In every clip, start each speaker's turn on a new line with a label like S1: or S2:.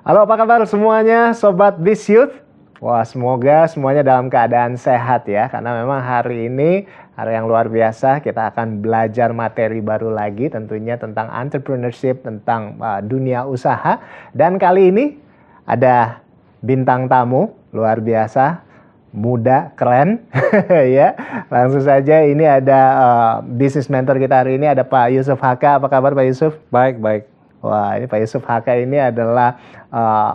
S1: Halo, apa kabar semuanya, Sobat Biz Youth? Wah, semoga semuanya dalam keadaan sehat ya, karena memang hari ini hari yang luar biasa. Kita akan belajar materi baru lagi tentunya tentang entrepreneurship, tentang dunia usaha. Dan kali ini ada bintang tamu luar biasa, muda, keren ya. Langsung saja ini ada business mentor kita hari ini, ada Pak Yusuf Haka. Apa kabar Pak Yusuf?
S2: Baik, baik.
S1: Wah, ini Pak Yusuf Haka ini adalah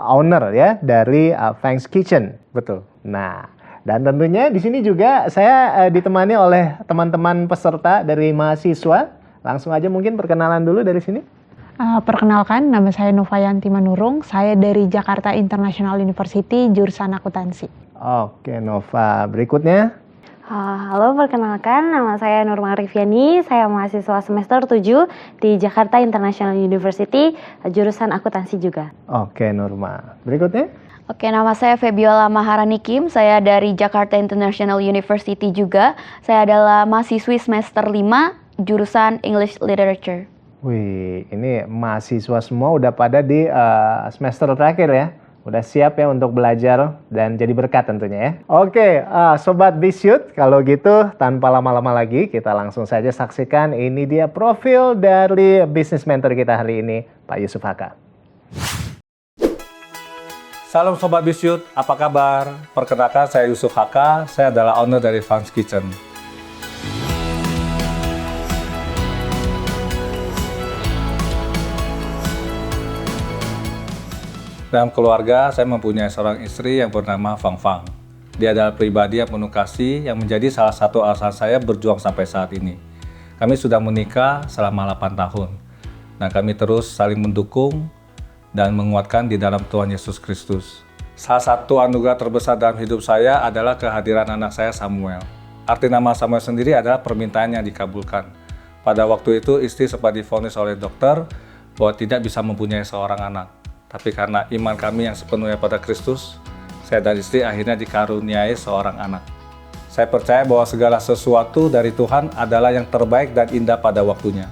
S1: owner ya dari Fang's Kitchen.
S2: Betul.
S1: Nah, dan tentunya di sini juga saya ditemani oleh teman-teman peserta dari mahasiswa. Langsung aja mungkin perkenalan dulu dari sini.
S3: Perkenalkan, nama saya Novayanti Manurung. Saya dari Jakarta International University, jurusan akuntansi.
S1: Oke, Nova. Berikutnya.
S4: Halo, perkenalkan, nama saya Nurma Riviani, saya mahasiswa semester 7 di Jakarta International University, jurusan akuntansi juga.
S1: Oke, Nurma. Berikutnya?
S5: Oke, nama saya Febiola Maharani Kim, saya dari Jakarta International University juga. Saya adalah mahasiswi semester 5, jurusan English Literature.
S1: Wih, ini mahasiswa semua udah pada di semester terakhir ya. Udah siap ya untuk belajar dan jadi berkat tentunya ya. Oke, Sobat Biz Youth, kalau gitu tanpa lama-lama lagi kita langsung saja saksikan. Ini dia profil dari business mentor kita hari ini, Pak Yusuf Haka.
S2: Salam Sobat Biz Youth, apa kabar? Perkenalkan saya Yusuf Haka, saya adalah owner dari Fang's Kitchen. Dalam keluarga, saya mempunyai seorang istri yang bernama Fang Fang. Dia adalah pribadi yang penuh kasih yang menjadi salah satu alasan saya berjuang sampai saat ini. Kami sudah menikah selama 8 tahun. Dan kami terus saling mendukung dan menguatkan di dalam Tuhan Yesus Kristus. Salah satu anugerah terbesar dalam hidup saya adalah kehadiran anak saya Samuel. Arti nama Samuel sendiri adalah permintaan yang dikabulkan. Pada waktu itu istri sempat divonis oleh dokter bahwa tidak bisa mempunyai seorang anak. Tapi karena iman kami yang sepenuhnya pada Kristus, saya dan istri akhirnya dikaruniai seorang anak. Saya percaya bahwa segala sesuatu dari Tuhan adalah yang terbaik dan indah pada waktunya.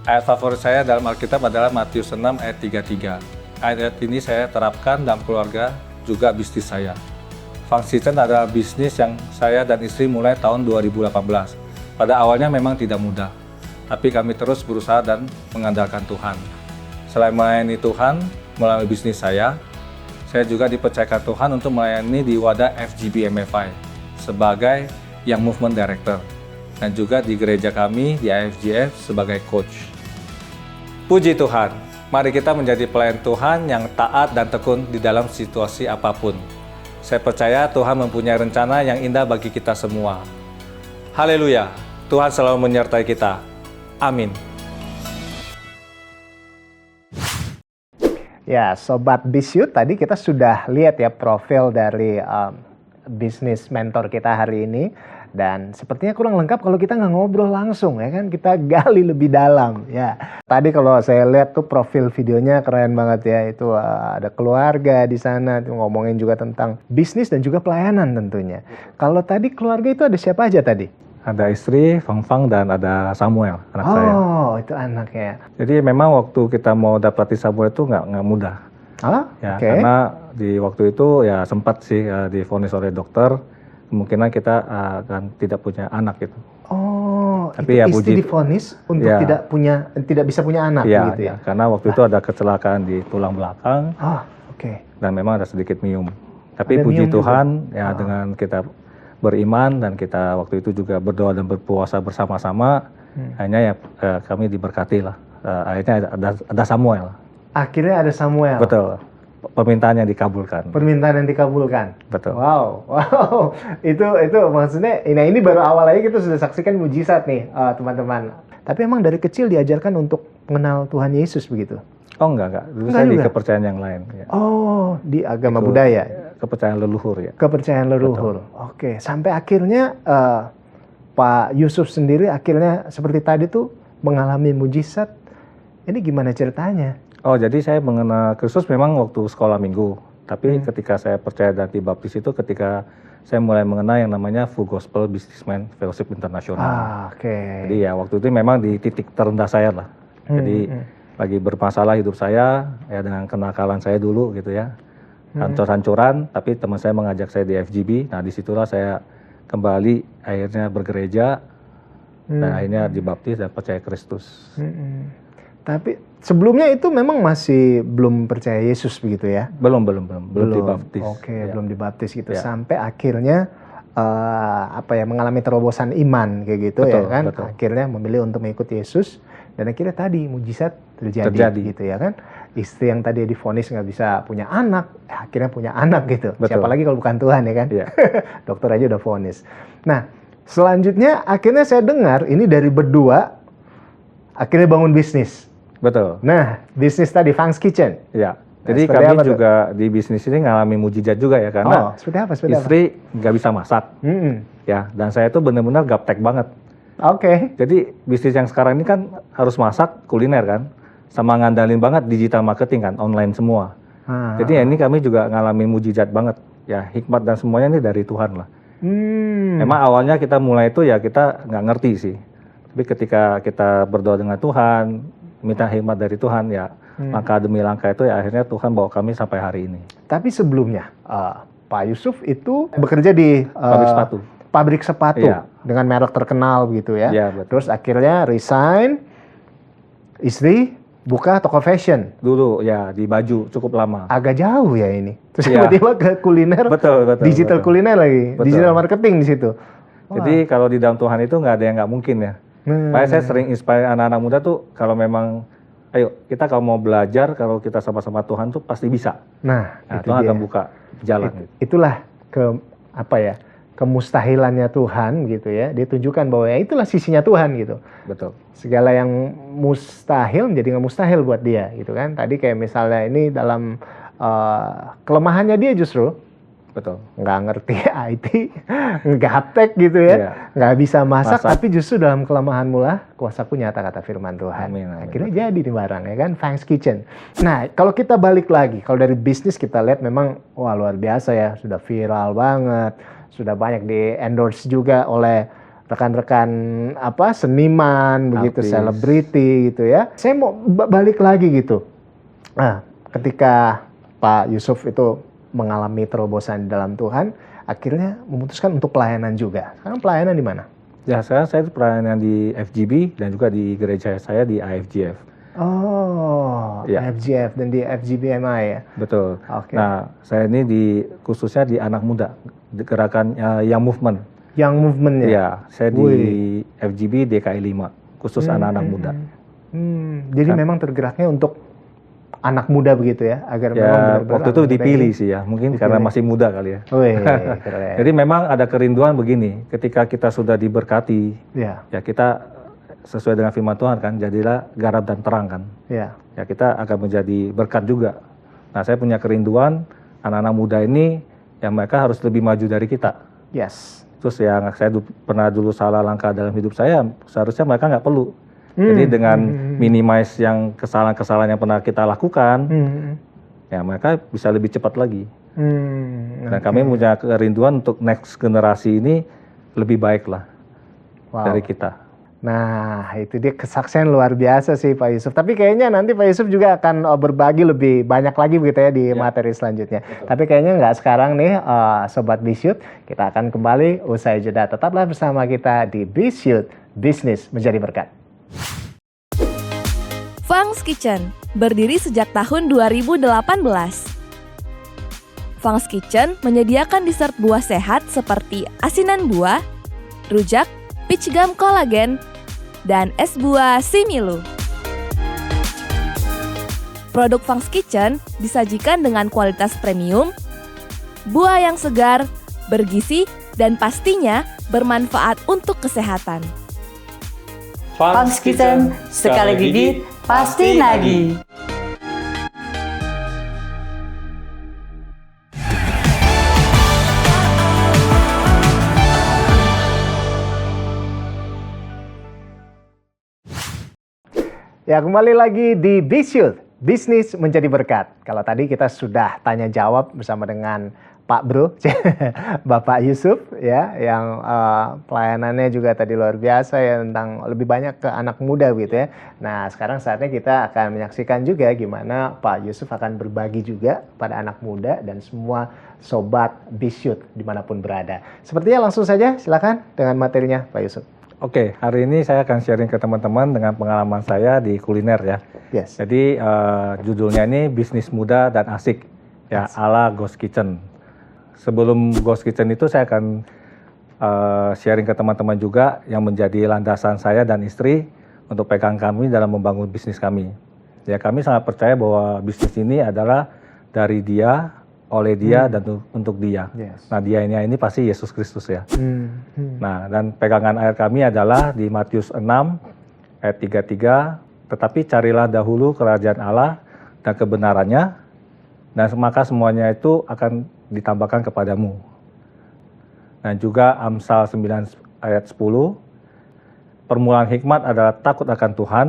S2: Ayat favorit saya dalam Alkitab adalah Matius 6 ayat 33. Ayat ini saya terapkan dalam keluarga, juga bisnis saya. Fang's Kitchen adalah bisnis yang saya dan istri mulai tahun 2018. Pada awalnya memang tidak mudah. Tapi kami terus berusaha dan mengandalkan Tuhan. Selain melayani Tuhan melalui bisnis saya juga dipercayakan Tuhan untuk melayani di wadah FGB MFI sebagai Young Movement Director dan juga di gereja kami di IFGF sebagai coach. Puji Tuhan, mari kita menjadi pelayan Tuhan yang taat dan tekun di dalam situasi apapun. Saya percaya Tuhan mempunyai rencana yang indah bagi kita semua. Haleluya, Tuhan selalu menyertai kita. Amin.
S1: Ya, Sobat Biz Youth, tadi kita sudah lihat ya profil dari business mentor kita hari ini. Dan sepertinya kurang lengkap kalau kita nggak ngobrol langsung ya kan, kita gali lebih dalam ya. Tadi kalau saya lihat tuh profil videonya keren banget ya, itu ada keluarga di sana, tuh ngomongin juga tentang bisnis dan juga pelayanan tentunya. Kalau tadi keluarga itu ada siapa aja tadi?
S2: Ada istri, Fang Fang, dan ada Samuel, anak saya.
S1: Oh, itu anaknya.
S2: Jadi memang waktu kita mau dapati Samuel itu nggak mudah. Ya,
S1: okay.
S2: Karena di waktu itu ya sempat sih divonis oleh dokter, kemungkinan kita akan tidak punya anak gitu.
S1: Oh,
S2: tapi
S1: itu
S2: ya
S1: istri divonis untuk
S2: ya,
S1: tidak bisa punya anak
S2: ya,
S1: gitu ya?
S2: Karena waktu itu ada kecelakaan di tulang belakang.
S1: Okay.
S2: Dan memang ada sedikit miom. Tapi ada puji Tuhan juga? Ya dengan kita beriman dan kita waktu itu juga berdoa dan berpuasa bersama-sama, akhirnya ya kami diberkati lah. Akhirnya ada Samuel.
S1: Akhirnya ada Samuel.
S2: Betul. Permintaan yang dikabulkan.
S1: Permintaan yang dikabulkan.
S2: Betul.
S1: Wow. Itu maksudnya. Nah ini baru awal aja kita sudah saksikan mujizat nih teman-teman. Tapi emang dari kecil diajarkan untuk mengenal Tuhan Yesus begitu?
S2: Oh enggak. Dulu saya di kepercayaan yang lain. Ya.
S1: Oh, di agama budaya.
S2: Kepercayaan leluhur ya.
S1: Kepercayaan leluhur. Betul. Oke, sampai akhirnya Pak Yusuf sendiri akhirnya seperti tadi tuh mengalami mujizat. Ini gimana ceritanya?
S2: Oh, jadi saya mengenal Kristus memang waktu sekolah minggu. Tapi ketika saya percaya dan dibaptis itu ketika saya mulai mengenal yang namanya Full Gospel Businessman Fellowship International.
S1: Oke.
S2: Jadi ya waktu itu memang di titik terendah saya lah. Jadi lagi bermasalah hidup saya ya dengan kenakalan saya dulu gitu ya. Hancur-hancuran, tapi teman saya mengajak saya di FGB. Nah, disitulah saya kembali akhirnya bergereja dan akhirnya dibaptis dan percaya Kristus.
S1: Tapi sebelumnya itu memang masih belum percaya Yesus begitu ya?
S2: Belum dibaptis.
S1: Oke,
S2: Ya.
S1: belum dibaptis gitu.
S2: Ya.
S1: Sampai akhirnya mengalami terobosan iman kayak gitu ya
S2: Betul,
S1: kan?
S2: betul.
S1: Akhirnya memilih untuk mengikuti Yesus dan akhirnya tadi mujizat terjadi gitu ya kan? Istri yang tadi divonis nggak bisa punya anak, akhirnya punya anak gitu.
S2: Betul.
S1: Siapa lagi kalau bukan Tuhan ya kan?
S2: Iya.
S1: Dokter aja udah vonis. Nah, selanjutnya akhirnya saya dengar ini dari berdua akhirnya bangun bisnis.
S2: Betul.
S1: Nah, bisnis tadi Fang's Kitchen.
S2: Ya.
S1: Nah,
S2: Jadi
S1: seperti
S2: kami
S1: apa tuh?
S2: juga di bisnis ini ngalami mujizat juga ya karena
S1: Seperti apa? Seperti
S2: istri nggak bisa masak ya, dan saya itu benar-benar gaptek banget.
S1: Oke.
S2: Jadi bisnis yang sekarang ini kan harus masak kuliner kan, sama ngandalin banget digital marketing kan, online semua. Jadi ya ini kami juga ngalamin mujizat banget. Ya hikmat dan semuanya ini dari Tuhan lah. Emang awalnya kita mulai itu ya kita nggak ngerti sih. Tapi ketika kita berdoa dengan Tuhan, minta hikmat dari Tuhan ya, langkah demi langkah itu ya akhirnya Tuhan bawa kami sampai hari ini.
S1: Tapi sebelumnya Pak Yusuf itu bekerja di
S2: Pabrik sepatu.
S1: Pabrik sepatu
S2: Iya.
S1: dengan merek terkenal gitu ya.
S2: Iya, betul.
S1: Terus akhirnya resign, istri buka toko fashion.
S2: Dulu ya di baju cukup lama.
S1: Agak jauh ya ini. Terus
S2: Iya.
S1: tiba-tiba ke kuliner,
S2: Betul.
S1: digital kuliner lagi,
S2: Betul.
S1: digital marketing di situ.
S2: Jadi kalau di dalam Tuhan itu nggak ada yang nggak mungkin ya. Makanya saya sering inspire anak-anak muda tuh kalau memang, ayo kita kalau mau belajar, kalau kita sama-sama Tuhan tuh pasti bisa.
S1: Nah,
S2: Nah,
S1: itu
S2: Tuhan
S1: dia.
S2: akan buka jalan. gitu.
S1: Itulah kemustahilannya Tuhan gitu ya. Dia tunjukkan bahwa ya itulah sisinya Tuhan gitu.
S2: Betul.
S1: Segala yang mustahil menjadi nggak mustahil buat dia gitu kan. Tadi kayak misalnya ini dalam kelemahannya dia justru
S2: Betul.
S1: nggak ngerti IT, gaptek gitu ya,
S2: Iya.
S1: nggak bisa masak,
S2: Masak.
S1: tapi justru dalam kelemahanmu lah kuasaku nyata kata firman Tuhan.
S2: Amin, amin.
S1: Akhirnya jadi nih barang ya kan, Fang's Kitchen. Nah kalau kita balik lagi, kalau dari bisnis kita lihat memang wah luar biasa ya, sudah viral banget, sudah banyak di endorse juga oleh rekan-rekan seniman, begitu
S2: Artis.
S1: selebriti gitu ya. Saya mau balik lagi gitu. Nah ketika Pak Yusuf itu mengalami terobosan di dalam Tuhan, akhirnya memutuskan untuk pelayanan juga. Sekarang pelayanan di mana?
S2: Ya sekarang saya pelayanan di FGB dan juga di gereja saya di IFGF.
S1: Oh,
S2: Ya.
S1: FGF dan di FGBMI ya.
S2: Betul.
S1: Oke.
S2: Nah saya ini khususnya di anak muda, di gerakan Young Movement.
S1: Yang movement ya.
S2: Ya, saya di
S1: Wih.
S2: FGB DKI 5, khusus anak-anak muda.
S1: Jadi memang tergeraknya untuk anak muda begitu ya, agar memang
S2: Ya,
S1: benar-benar
S2: waktu itu
S1: anak muda
S2: dipilih
S1: ini-
S2: sih ya, mungkin
S1: Dipilih.
S2: karena masih muda kali ya.
S1: Wih, keren.
S2: Jadi memang ada kerinduan begini, ketika kita sudah diberkati,
S1: Ya,
S2: ya kita sesuai dengan firman Tuhan kan, jadilah garap dan terang kan.
S1: ya.
S2: Ya kita akan menjadi berkat juga. Nah saya punya kerinduan, anak-anak muda ini, ya mereka harus lebih maju dari kita.
S1: Yes.
S2: Terus yang saya pernah dulu salah langkah dalam hidup saya, seharusnya mereka nggak perlu. Jadi dengan minimize yang kesalahan-kesalahan yang pernah kita lakukan, ya mereka bisa lebih cepat lagi. Dan kami punya kerinduan untuk next generasi ini lebih baik lah
S1: Wow.
S2: dari kita.
S1: Nah, itu dia kesaksian luar biasa sih Pak Yusuf. Tapi kayaknya nanti Pak Yusuf juga akan berbagi lebih banyak lagi begitu ya di materi selanjutnya. Tapi kayaknya nggak sekarang nih, Sobat Bisyut. Kita akan kembali usai jeda. Tetaplah bersama kita di Bisyut, bisnis menjadi berkat.
S6: Fang's Kitchen berdiri sejak tahun 2018. Fang's Kitchen menyediakan dessert buah sehat seperti asinan buah, rujak, peach gum kolagen, dan es buah Similu. Produk Fang's Kitchen disajikan dengan kualitas premium, buah yang segar, bergizi, dan pastinya bermanfaat untuk kesehatan.
S7: Fang's Kitchen, sekali gigit, pasti nagih.
S1: Ya, kembali lagi di Bisyut, bisnis menjadi berkat. Kalau tadi kita sudah tanya jawab bersama dengan Pak Bro, Bapak Yusuf ya, yang pelayanannya juga tadi luar biasa ya, tentang lebih banyak ke anak muda gitu ya. Nah sekarang saatnya kita akan menyaksikan juga gimana Pak Yusuf akan berbagi juga pada anak muda dan semua sobat Bisyut dimanapun berada. Sepertinya langsung saja silakan dengan materinya Pak Yusuf.
S2: Oke, hari ini saya akan sharing ke teman-teman dengan pengalaman saya di kuliner ya.
S1: Yes.
S2: Jadi judulnya ini bisnis muda dan asik ya, ala Ghost Kitchen. Sebelum Ghost Kitchen itu saya akan sharing ke teman-teman juga yang menjadi landasan saya dan istri untuk pegang kami dalam membangun bisnis kami. Ya, kami sangat percaya bahwa bisnis ini adalah dari dia, oleh dia, dan untuk dia.
S1: Yes.
S2: Nah, dia ini pasti Yesus Kristus ya. Nah, dan pegangan ayat kami adalah di Matius 6 ayat 33, tetapi carilah dahulu kerajaan Allah dan kebenarannya, dan maka semuanya itu akan ditambahkan kepadamu. Dan juga Amsal 9 ayat 10, permulaan hikmat adalah takut akan Tuhan,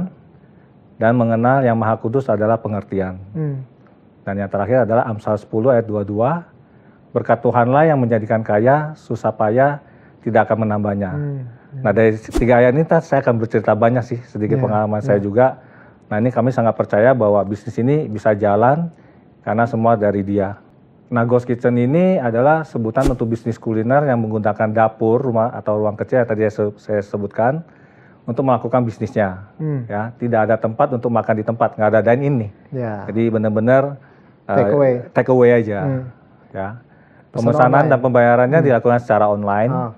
S2: dan mengenal yang Maha Kudus adalah pengertian. Dan yang terakhir adalah Amsal 10 ayat 22, berkat Tuhanlah yang menjadikan kaya, susah payah tidak akan menambahnya. Nah dari 3 ayat ini saya akan bercerita banyak sih, sedikit pengalaman saya juga. Nah ini kami sangat percaya bahwa bisnis ini bisa jalan karena semua dari dia. Nah, Ghost Kitchen ini adalah sebutan untuk bisnis kuliner yang menggunakan dapur, rumah atau ruang kecil yang tadi saya sebutkan untuk melakukan bisnisnya. Ya, tidak ada tempat untuk makan di tempat, nggak ada dine-in nih.
S1: Ya.
S2: Jadi benar-benar take away aja. Ya. Pemesanan dan pembayarannya dilakukan secara online.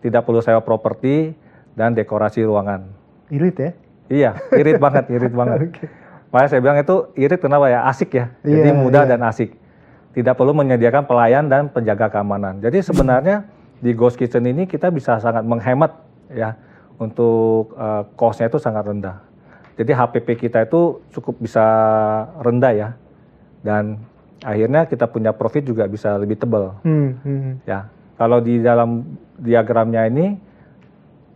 S2: Tidak perlu sewa properti dan dekorasi ruangan.
S1: Irit ya?
S2: Iya, irit banget, irit banget. Makanya saya bilang itu irit kenapa ya? Asik ya. Jadi mudah dan asik. Tidak perlu menyediakan pelayan dan penjaga keamanan. Jadi sebenarnya di Ghost Kitchen ini kita bisa sangat menghemat ya, untuk cost-nya itu sangat rendah. Jadi HPP kita itu cukup bisa rendah ya, dan akhirnya kita punya profit juga bisa lebih tebal. Ya, kalau di dalam diagramnya ini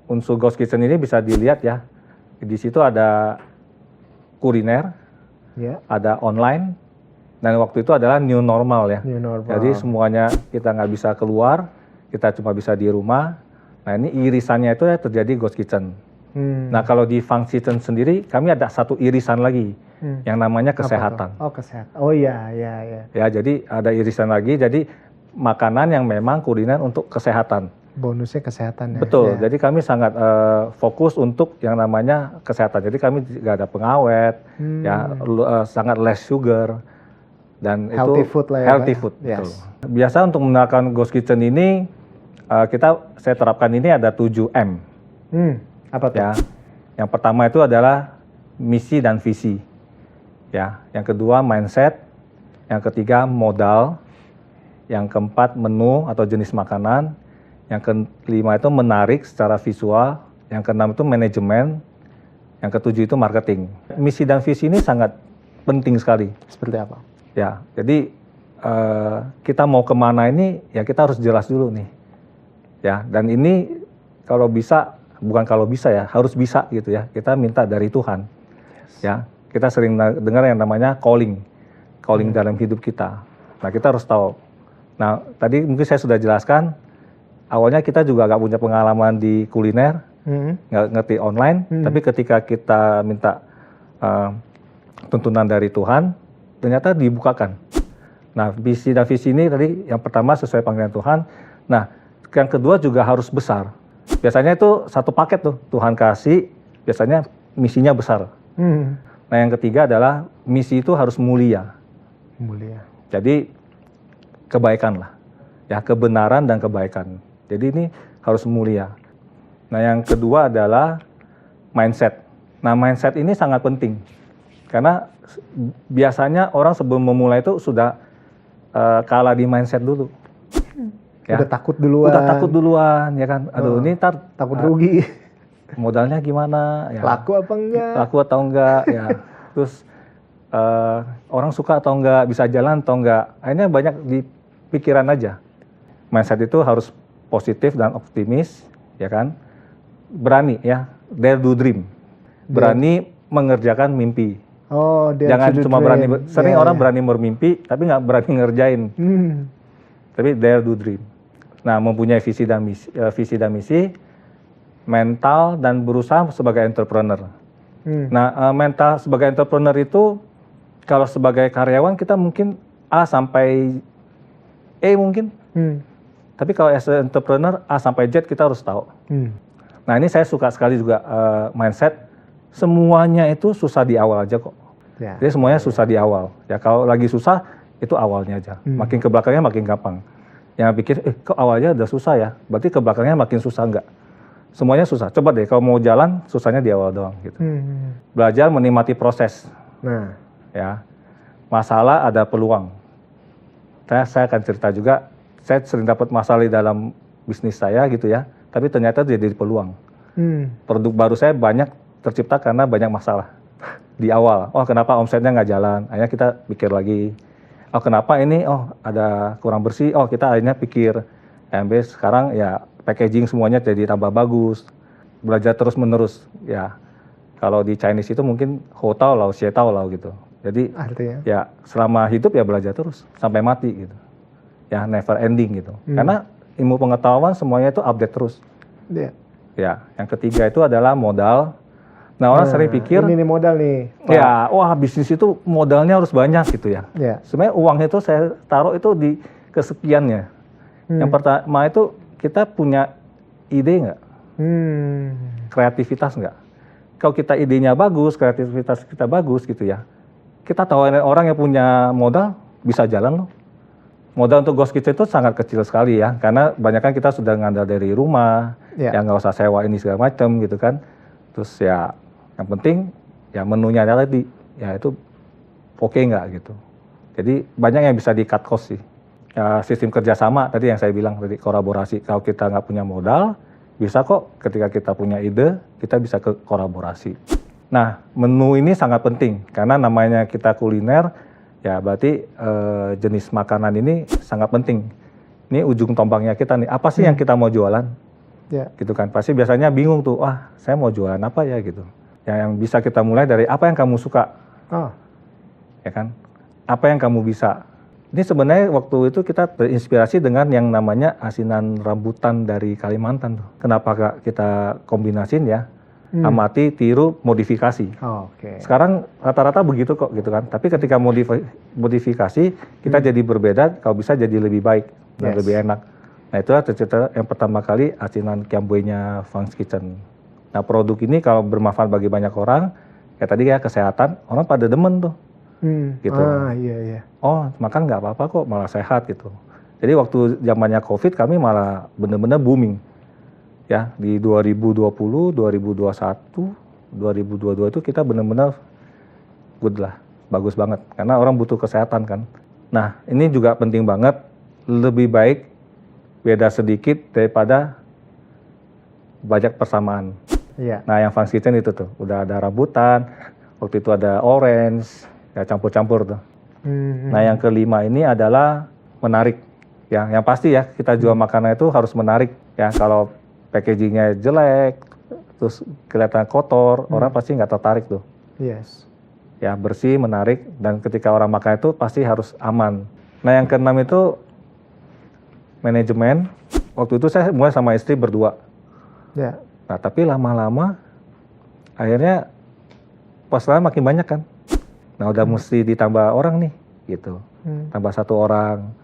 S2: unsur Ghost Kitchen ini bisa dilihat ya, di situ ada kuliner, ada online. Dan waktu itu adalah new normal ya.
S1: New normal.
S2: Jadi semuanya kita nggak bisa keluar, kita cuma bisa di rumah. Nah ini irisannya itu ya terjadi Ghost Kitchen. Nah kalau di Fang Kitchen sendiri kami ada satu irisan lagi yang namanya kesehatan.
S1: Oh kesehatan. Oh iya, iya, iya.
S2: Ya jadi ada irisan lagi. Jadi makanan yang memang kuliner untuk kesehatan.
S1: Bonusnya kesehatan ya.
S2: Betul.
S1: Ya.
S2: Jadi kami sangat fokus untuk yang namanya kesehatan. Jadi kami nggak ada pengawet, ya sangat less sugar. Dan
S1: healthy
S2: itu
S1: food lah ya,
S2: healthy
S1: Pak?
S2: food.
S1: Yes.
S2: Betul. Biasa untuk menggunakan Ghost Kitchen ini saya terapkan ini ada 7M.
S1: Apa tuh?
S2: Ya. Yang pertama itu adalah misi dan visi. Ya, yang kedua mindset, yang ketiga modal, yang keempat menu atau jenis makanan, yang kelima itu menarik secara visual, yang keenam itu manajemen, yang ketujuh itu marketing. Misi dan visi ini sangat penting sekali.
S1: Seperti apa?
S2: Ya, jadi kita mau kemana ini ya kita harus jelas dulu nih, ya. Dan ini kalau bisa, bukan kalau bisa ya, harus bisa gitu ya. Kita minta dari Tuhan, ya. Kita sering dengar yang namanya calling dalam hidup kita. Nah kita harus tahu. Nah tadi mungkin saya sudah jelaskan, awalnya kita juga nggak punya pengalaman di kuliner, nggak ngerti online, tapi ketika kita minta tuntunan dari Tuhan, ternyata dibukakan. Nah, misi dan visi ini tadi yang pertama sesuai panggilan Tuhan. Nah, yang kedua juga harus besar. Biasanya itu satu paket tuh, Tuhan kasih, biasanya misinya besar. Nah, yang ketiga adalah misi itu harus mulia.
S1: Mulia.
S2: Jadi kebaikan lah. Ya, kebenaran dan kebaikan. Jadi ini harus mulia. Nah, yang kedua adalah mindset. Nah, mindset ini sangat penting. Karena biasanya orang sebelum memulai itu sudah kalah di mindset dulu. Ya.
S1: Udah takut duluan.
S2: Udah takut duluan, ya kan. Aduh, ini
S1: takut rugi.
S2: Modalnya gimana? Ya.
S1: Laku apa enggak?
S2: Laku atau enggak? Ya. Terus orang suka atau enggak? Bisa jalan atau enggak? Akhirnya banyak di pikiran aja. Mindset itu harus positif dan optimis, ya kan. Berani ya, dare to dream. Berani mengerjakan mimpi.
S1: Oh,
S2: jangan cuma berani, sering orang berani bermimpi tapi nggak berani ngerjain. tapi dare do dream. Nah, mempunyai visi dan misi, mental dan berusaha sebagai entrepreneur. Nah, mental sebagai entrepreneur itu kalau sebagai karyawan kita mungkin A sampai E mungkin. Tapi kalau as a entrepreneur A sampai Z kita harus tahu. Nah, ini saya suka sekali juga mindset semuanya itu susah di awal aja kok.
S1: Ya.
S2: Jadi semuanya susah di awal. Ya kalau lagi susah itu awalnya aja. Makin ke belakangnya makin gampang. Yang pikir kok awalnya udah susah ya. Berarti ke belakangnya makin susah enggak? Semuanya susah. Coba deh kalau mau jalan susahnya di awal doang gitu. Belajar menikmati proses.
S1: Nah,
S2: Ya. Masalah ada peluang. Saya akan cerita juga, saya sering dapat masalah di dalam bisnis saya gitu ya, tapi ternyata jadi peluang. Produk baru saya banyak tercipta karena banyak masalah di awal. Oh, kenapa omsetnya nggak jalan? Akhirnya kita pikir lagi. Oh, kenapa ini? Oh, ada kurang bersih. Oh, kita akhirnya pikir. MB sekarang ya packaging semuanya jadi tambah bagus. Belajar terus menerus. Ya, kalau di Chinese itu mungkin ho tao lao, xie tao lao gitu. Jadi
S1: artinya?
S2: Ya selama hidup ya belajar terus sampai mati gitu. Ya never ending gitu. Karena ilmu pengetahuan semuanya itu update terus.
S1: Iya.
S2: Ya, yang ketiga itu adalah modal. Nah, orang sering pikir
S1: ini modal nih.
S2: ya, wah bisnis itu modalnya harus banyak gitu ya.
S1: Ya.
S2: Sebenarnya uang itu saya taruh itu di kesekiannya. Yang pertama itu kita punya ide nggak? Kreativitas nggak? Kalau kita idenya bagus, kreativitas kita bagus gitu ya. Kita tawarin orang yang punya modal bisa jalan loh. Modal untuk ghost kitchen itu sangat kecil sekali ya, karena banyak kan kita sudah ngandal dari rumah, ya nggak usah sewa ini segala macam gitu kan. Terus ya yang penting ya menunya tadi, ya itu oke nggak gitu. Jadi banyak yang bisa di cut cost sih. Ya, sistem kerjasama tadi yang saya bilang tadi kolaborasi. Kalau kita nggak punya modal, bisa kok ketika kita punya ide kita bisa ke kolaborasi. Nah, menu ini sangat penting karena namanya kita kuliner, ya berarti jenis makanan ini sangat penting. Ini ujung tombaknya kita nih, apa sih yang kita mau jualan?
S1: Ya.
S2: Gitu kan, pasti biasanya bingung tuh, wah saya mau jualan apa ya gitu. Ya, yang bisa kita mulai dari apa yang kamu suka, ya kan? Apa yang kamu bisa. Ini sebenarnya waktu itu kita terinspirasi dengan yang namanya asinan rambutan dari Kalimantan tuh. Kenapa gak kita kombinasin ya? Amati, tiru, modifikasi.
S1: Oke.
S2: Sekarang rata-rata begitu kok gitu kan. Tapi ketika modifikasi kita jadi berbeda, kalau bisa jadi lebih baik dan lebih enak. Nah itulah cerita yang pertama kali asinan Kiamboy-nya Fang's Kitchen. Nah produk ini kalau bermanfaat bagi banyak orang, ya tadi ya kesehatan, orang pada demen tuh. Gitu.
S1: Iya.
S2: Oh makan nggak apa-apa kok, malah sehat gitu. Jadi waktu zamannya COVID kami malah bener-bener booming. Ya, di 2020, 2021, 2022 itu kita benar-benar good lah, bagus banget. Karena orang butuh kesehatan kan. Nah, ini juga penting banget, lebih baik beda sedikit daripada banyak persamaan.
S1: Iya.
S2: Nah, yang Fang's Kitchen itu tuh, udah ada rambutan, waktu itu ada orange, ya campur-campur tuh. Nah, yang kelima ini adalah menarik. Ya, yang pasti ya, kita jual makanan itu harus menarik. Ya, kalau packagingnya jelek, terus kelihatan kotor, orang pasti nggak tertarik tuh.
S1: Yes.
S2: Ya bersih, menarik, dan ketika orang makan itu pasti harus aman. Nah yang keenam itu manajemen. Waktu itu saya mulai sama istri berdua.
S1: Ya.
S2: Nah tapi lama-lama akhirnya pesanan makin banyak kan. Nah udah mesti ditambah orang nih, gitu. Tambah 1 orang.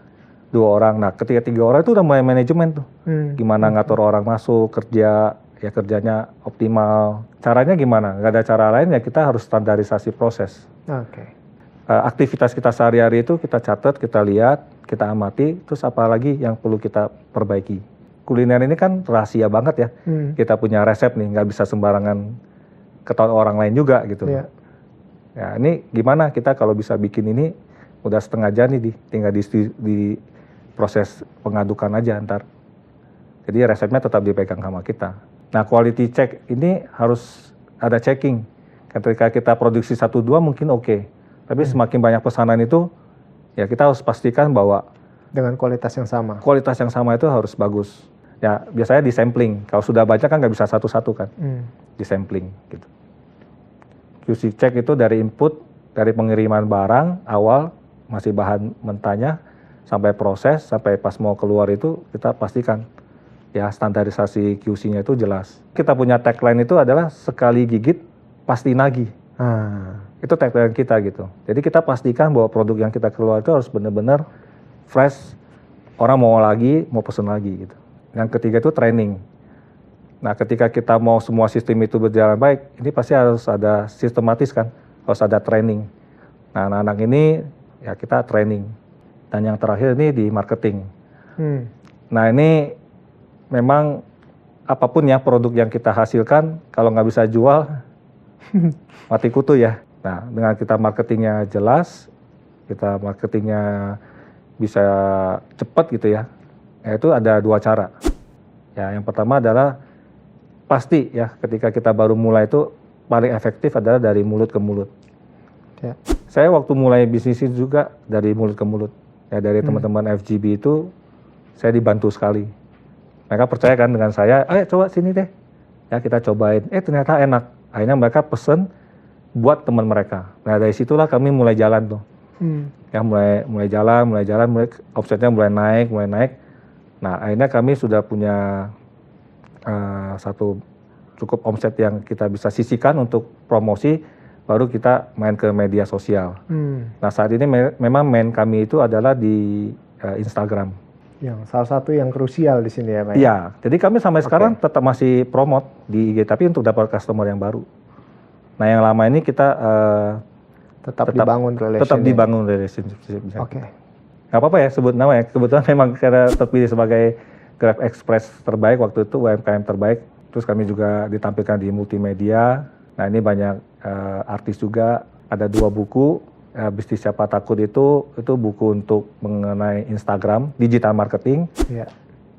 S2: 2 orang. Nah, ketika 3 orang itu udah mulai manajemen tuh. Gimana ngatur orang masuk, kerja, ya kerjanya optimal. Caranya gimana? Nggak ada cara lain ya kita harus standarisasi proses.
S1: Oke.
S2: Aktivitas kita sehari-hari itu kita catat, kita lihat, kita amati, terus apa lagi yang perlu kita perbaiki. Kuliner ini kan rahasia banget ya. Kita punya resep nih, nggak bisa sembarangan ketahuan orang lain juga gitu.
S1: Yeah.
S2: Ya, ini gimana kita kalau bisa bikin ini udah setengah jadi tinggal di proses pengadukan aja ntar. Jadi resepnya tetap dipegang sama kita. Nah quality check ini harus ada checking. Ketika kita produksi 1-2 mungkin oke. Tapi semakin banyak pesanan itu, ya kita harus pastikan bahwa
S1: dengan kualitas yang sama.
S2: Kualitas yang sama itu harus bagus. Ya biasanya di sampling. Kalau sudah banyak kan nggak bisa satu-satu kan. Di sampling gitu. QC check itu dari input, dari pengiriman barang awal, masih bahan mentahnya, sampai proses, sampai pas mau keluar itu kita pastikan ya standarisasi QC-nya itu jelas. Kita punya tagline itu adalah sekali gigit pasti nagih. Itu tagline kita gitu. Jadi kita pastikan bahwa produk yang kita keluar itu harus benar-benar fresh, orang mau lagi, mau pesen lagi gitu. Yang ketiga itu training. Nah, ketika kita mau semua sistem itu berjalan baik, ini pasti harus ada sistematis kan, harus ada training. Nah, anak-anak ini ya kita training. Dan yang terakhir ini di marketing. Nah, ini memang apapun ya produk yang kita hasilkan, kalau nggak bisa jual, mati kutu ya. Nah, dengan kita marketingnya jelas, kita marketingnya bisa cepat gitu ya. Itu ada dua cara. Ya, yang pertama adalah pasti ya ketika kita baru mulai itu paling efektif adalah dari mulut ke mulut. Ya. Saya waktu mulai bisnis itu juga dari mulut ke mulut. Ya, dari teman-teman FGB itu saya dibantu sekali. Mereka percaya kan dengan saya, ayo coba sini deh. Ya, kita cobain. Ternyata enak. Akhirnya mereka pesen buat teman mereka. Nah, dari situlah kami mulai jalan tuh. Ya, mulai jalan, omsetnya mulai naik. Nah, akhirnya kami sudah punya satu cukup omset yang kita bisa sisihkan untuk promosi, baru kita main ke media sosial. Nah, saat ini memang main kami itu adalah di Instagram.
S1: Yang salah satu yang krusial di sini ya Pak?
S2: Iya, jadi kami sampai sekarang tetap masih promote di IG, tapi untuk dapat customer yang baru. Nah, yang lama ini kita tetap dibangun relationship.
S1: Oke.
S2: Gak apa-apa ya sebut nama ya, kebetulan memang karena terpilih sebagai Grab Express terbaik waktu itu, UMKM terbaik. Terus kami juga ditampilkan di multimedia. Nah, ini banyak artis juga, ada 2 buku. Bisnis Siapa Takut itu buku untuk mengenai Instagram, digital marketing.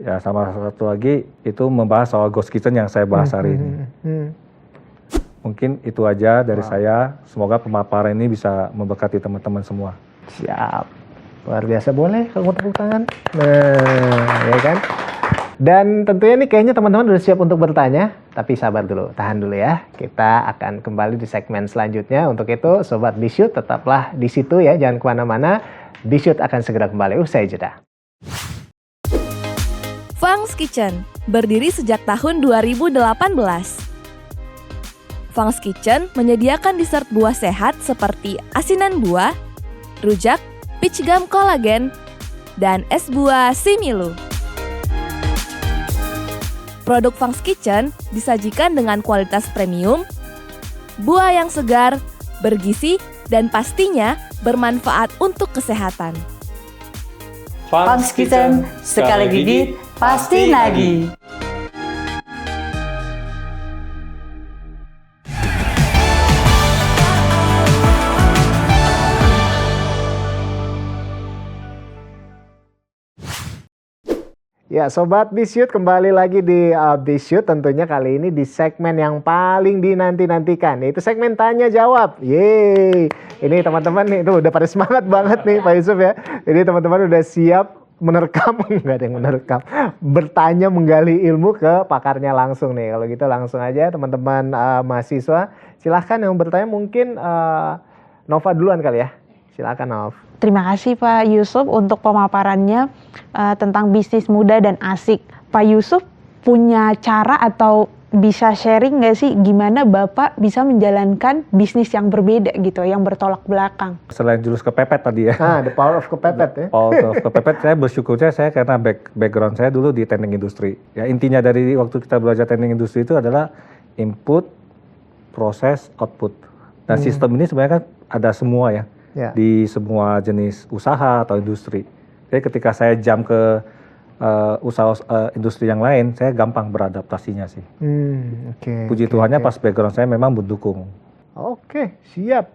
S2: Ya, sama satu lagi itu membahas soal Ghost Kitchen yang saya bahas hari ini. Mungkin itu aja dari saya. Semoga pemaparan ini bisa memberkati teman-teman semua.
S1: Siap. Luar biasa, boleh kalau tepuk tangan. Nah, ya kan? Dan tentunya nih kayaknya teman-teman udah siap untuk bertanya, tapi sabar dulu, tahan dulu ya. Kita akan kembali di segmen selanjutnya. Untuk itu, Sobat Bishoot tetaplah di situ ya, jangan kemana-mana. Bishoot akan segera kembali usai jeda.
S6: Fang's Kitchen berdiri sejak tahun 2018. Fang's Kitchen menyediakan dessert buah sehat seperti asinan buah, rujak, peach gum kolagen, dan es buah Similu. Produk Fang's Kitchen disajikan dengan kualitas premium, buah yang segar, bergizi, dan pastinya bermanfaat untuk kesehatan.
S7: Fang's Kitchen, sekali gigit, pasti nagih.
S1: Ya, Sobat Bishoot, kembali lagi di Bishoot, tentunya kali ini di segmen yang paling dinanti-nantikan, yaitu segmen Tanya Jawab. Yeay, ini teman-teman nih, tuh udah pada semangat banget nih Pak Yusuf ya. Jadi teman-teman udah siap menerkam, nggak ada yang menerkam, bertanya menggali ilmu ke pakarnya langsung nih. Kalau gitu langsung aja teman-teman mahasiswa, silahkan yang bertanya mungkin Nova duluan kali ya. Silakan Nov.
S3: Terima kasih Pak Yusuf untuk pemaparannya tentang bisnis muda dan asik. Pak Yusuf punya cara atau bisa sharing nggak sih gimana Bapak bisa menjalankan bisnis yang berbeda gitu, yang bertolak belakang?
S2: Selain jurus kepepet tadi ya.
S1: The power of kepepet ya.
S2: Power of kepepet, saya bersyukurnya saya karena background saya dulu di teknik industri. Ya, intinya dari waktu kita belajar teknik industri itu adalah input, proses, output. Dan sistem ini sebenarnya kan ada semua ya. Di semua jenis usaha atau industri. Jadi ketika saya jump ke usaha industri yang lain, saya gampang beradaptasinya sih. Puji Tuhannya pas background saya memang mendukung.
S1: Oke, siap.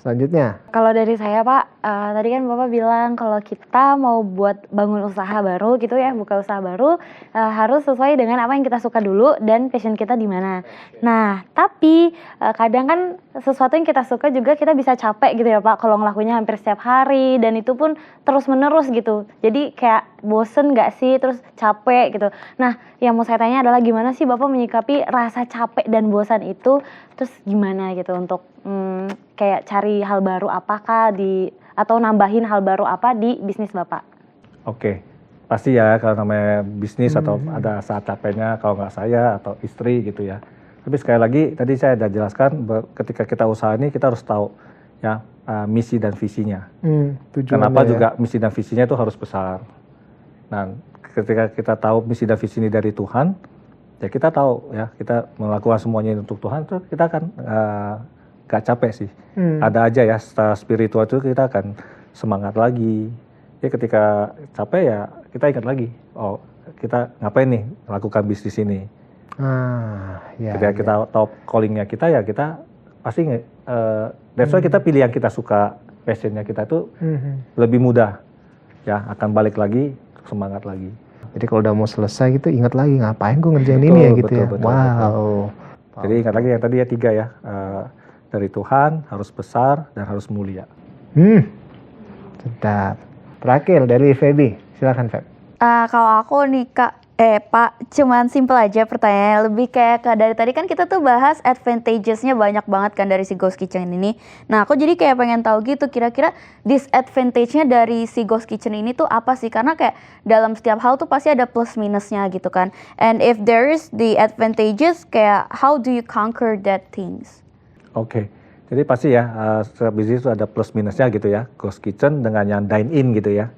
S1: Selanjutnya.
S4: Kalau dari saya Pak, tadi kan Bapak bilang kalau kita mau buat bangun usaha baru gitu ya, buka usaha baru, harus sesuai dengan apa yang kita suka dulu dan passion kita di mana. Nah, tapi kadang kan sesuatu yang kita suka juga kita bisa capek gitu ya Pak, kalau ngelakuinnya hampir setiap hari dan itu pun terus menerus gitu. Jadi kayak bosen gak sih, terus capek gitu. Nah, yang mau saya tanya adalah gimana sih Bapak menyikapi rasa capek dan bosan itu, terus gimana gitu untuk kayak cari hal baru, apakah di atau nambahin hal baru apa di bisnis Bapak?
S2: Oke, pasti ya kalau namanya bisnis atau ada saat capeknya kalau nggak saya atau istri gitu ya. Tapi sekali lagi tadi saya sudah jelaskan ketika kita usaha ini kita harus tahu ya misi dan visinya. Kenapa juga misi dan visinya itu harus besar. Nah, ketika kita tahu misi dan visi ini dari Tuhan, ya kita tahu ya kita melakukan semuanya untuk Tuhan tuh kita akan gak capek sih. Ada aja ya secara spiritual itu kita akan semangat lagi. Ya ketika capek ya kita ingat lagi, oh kita ngapain nih melakukan bisnis ini. Ketika kita tahu callingnya kita ya kita pasti that's why kita pilih yang kita suka, passionnya kita itu lebih mudah ya akan balik lagi semangat lagi.
S1: Jadi kalau udah mau selesai gitu ingat lagi ngapain gue ngerjain ini ya gitu ya. Wow.
S2: Jadi ingat lagi yang tadi ya 3 ya, dari Tuhan, harus besar dan harus mulia.
S1: Sedap. Terakhir dari Feby, silakan Feb.
S5: Kalau aku nih Pak, cuman simple aja pertanyaannya, lebih kayak dari tadi kan kita tuh bahas advantages-nya banyak banget kan dari si Ghost Kitchen ini. Nah aku jadi kayak pengen tahu gitu kira-kira disadvantage-nya dari si Ghost Kitchen ini tuh apa sih? Karena kayak dalam setiap hal tuh pasti ada plus minusnya gitu kan. And if there is the advantages, kayak how do you conquer that things?
S2: Oke. Jadi pasti ya, setiap bisnis itu ada plus minusnya gitu ya. Ghost Kitchen dengan yang dine-in gitu ya.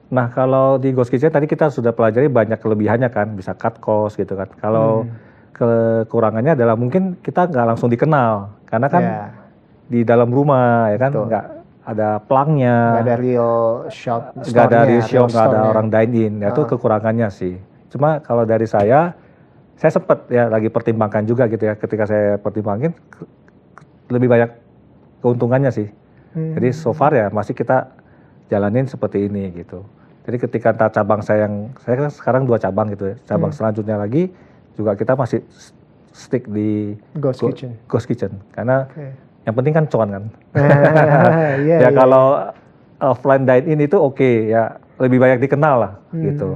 S2: Nah kalau di Ghost Kitchen tadi kita sudah pelajari banyak kelebihannya kan. Bisa cut cost gitu kan. Kalau kekurangannya adalah mungkin kita nggak langsung dikenal. Karena kan di dalam rumah ya kan. Nggak ada pelangnya.
S1: Nggak ada real shop.
S2: Nggak ada real shop, nggak ada orang dine-in. Itu kekurangannya sih. Cuma kalau dari saya sempat ya lagi pertimbangkan juga gitu ya. Ketika saya pertimbangin lebih banyak keuntungannya sih. Jadi so far ya masih kita jalanin seperti ini gitu. Jadi ketika cabang saya kan sekarang 2 cabang gitu ya. Cabang selanjutnya lagi juga kita masih stick di Ghost Kitchen. Karena yang penting kan cuan kan. Kalau offline dine-in itu oke ya lebih banyak dikenal lah gitu.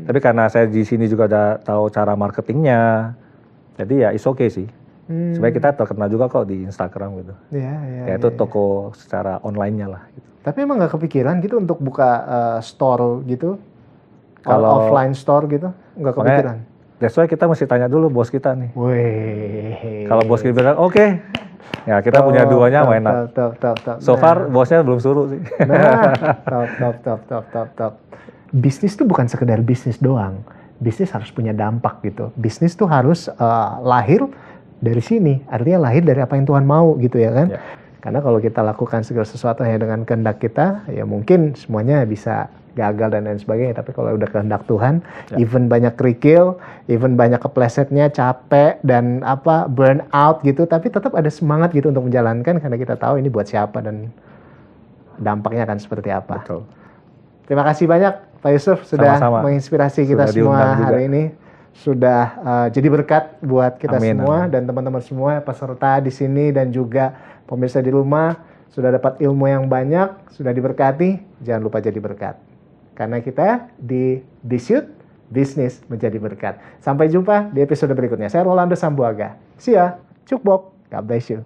S2: Tapi karena saya di sini juga udah tahu cara marketingnya. Jadi ya it's okay sih. Supaya kita terkenal juga kok di Instagram gitu. Itu toko secara online-nya lah. Gitu.
S1: Tapi emang nggak kepikiran gitu untuk buka store gitu? Kalau offline store gitu? Nggak kepikiran?
S2: That's why kita mesti tanya dulu bos kita nih. Kalau bos kita bilang oke, ya kita punya duanya enak. So far bosnya belum suruh sih.
S1: Top. Bisnis tuh bukan sekedar bisnis doang. Bisnis harus punya dampak gitu. Bisnis tuh harus lahir dari sini, artinya lahir dari apa yang Tuhan mau gitu ya kan. Karena kalau kita lakukan segala sesuatu hanya dengan kehendak kita, ya mungkin semuanya bisa gagal dan lain sebagainya. Tapi kalau udah kehendak Tuhan, even banyak kerikil, even banyak keplesetnya, capek dan burn out gitu, tapi tetap ada semangat gitu untuk menjalankan karena kita tahu ini buat siapa dan dampaknya akan seperti apa.
S2: Betul.
S1: Terima kasih banyak Pak Yusuf sudah menginspirasi kita semua hari ini. Sudah jadi berkat buat kita semua dan teman-teman semua peserta di sini dan juga pemirsa di rumah sudah dapat ilmu yang banyak, sudah diberkati. Jangan lupa jadi berkat. Karena kita di Bisyut, bisnis menjadi berkat. Sampai jumpa di episode berikutnya. Saya Rolando Sambuaga. See ya. Cukbok. God bless you.